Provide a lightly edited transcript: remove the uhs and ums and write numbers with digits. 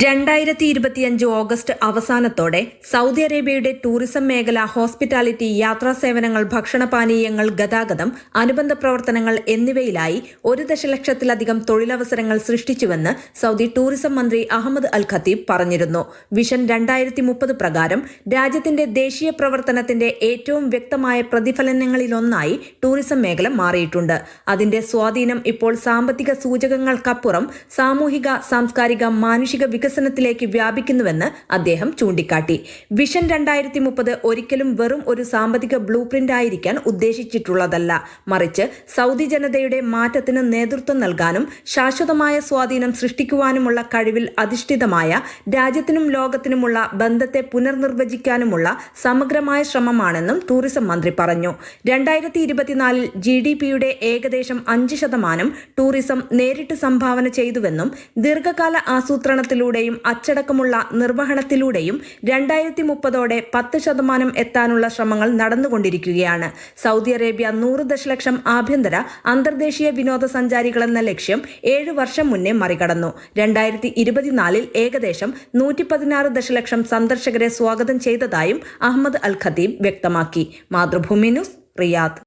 2025 August അവസാനത്തോടെ Saudi അറേബ്യയുടെ tourism മേഖല, ഹോസ്പിറ്റാലിറ്റി, യാത്രാ സേവനങ്ങൾ, ഭക്ഷണപാനീയങ്ങൾ, ഗതാഗതം, അനുബന്ധ പ്രവർത്തനങ്ങൾ എന്നിവയിലായി 1 ദശലക്ഷത്തിലധികം തൊഴിലവസരങ്ങൾ സൃഷ്ടിച്ചുവെന്ന് സൗദി ടൂറിസം മന്ത്രി അഹമ്മദ് അൽ ഖത്തീബ് പറഞ്ഞിരുന്നു. വിഷൻ 2030 പ്രകാരം രാജ്യത്തിന്റെ ദേശീയ പ്രവർത്തനത്തിന്റെ ഏറ്റവും വ്യക്തമായ പ്രതിഫലനങ്ങളിലൊന്നായി ടൂറിസം മേഖല മാറിയിട്ടുണ്ട്. അതിന്റെ സ്വാധീനം ഇപ്പോൾ സാമ്പത്തിക സൂചകങ്ങൾക്കപ്പുറം സാമൂഹിക, സാംസ്കാരിക, മാനുഷിക വികസനത്തിലേക്ക് വ്യാപിക്കുന്നുവെന്ന് അദ്ദേഹം ചൂണ്ടിക്കാട്ടി. വിഷൻ 2030 ഒരിക്കലും വെറും ഒരു സാമ്പത്തിക ബ്ലൂ പ്രിന്റ് ആയിരിക്കാൻ ഉദ്ദേശിച്ചിട്ടുള്ളതല്ല, മറിച്ച് സൗദി ജനതയുടെ മാറ്റത്തിന് നേതൃത്വം നൽകാനും ശാശ്വതമായ സ്വാധീനം സൃഷ്ടിക്കുവാനുമുള്ള കഴിവിൽ അധിഷ്ഠിതമായ രാജ്യത്തിനും ലോകത്തിനുമുള്ള ബന്ധത്തെ പുനർനിർവചിക്കാനുമുള്ള സമഗ്രമായ ശ്രമമാണെന്നും ടൂറിസം മന്ത്രി പറഞ്ഞു. 2024 GDPയുടെ ഏകദേശം 5% ടൂറിസം നേരിട്ട് സംഭാവന ചെയ്തുവെന്നും ദീർഘകാല ആസൂത്രണത്തിലൂടെയും അച്ചടക്കമുള്ള നിർവഹണത്തിലൂടെയും 2030ഓടെ 10% എത്താനുള്ള ശ്രമങ്ങൾ നടന്നുകൊണ്ടിരിക്കുകയാണ്. സൗദി അറേബ്യ 100 ദശലക്ഷം ആഭ്യന്തര അന്തർദേശീയ വിനോദസഞ്ചാരികളെന്ന ലക്ഷ്യം 7 വർഷം മുന്നേ മറികടന്നു. 2024 ഏകദേശം 116 ദശലക്ഷം സന്ദർശകരെ സ്വാഗതം ചെയ്തതായും അഹമ്മദ് അൽ ഖത്തീബ് വ്യക്തമാക്കി. Mathrubhumi news, Riyadh.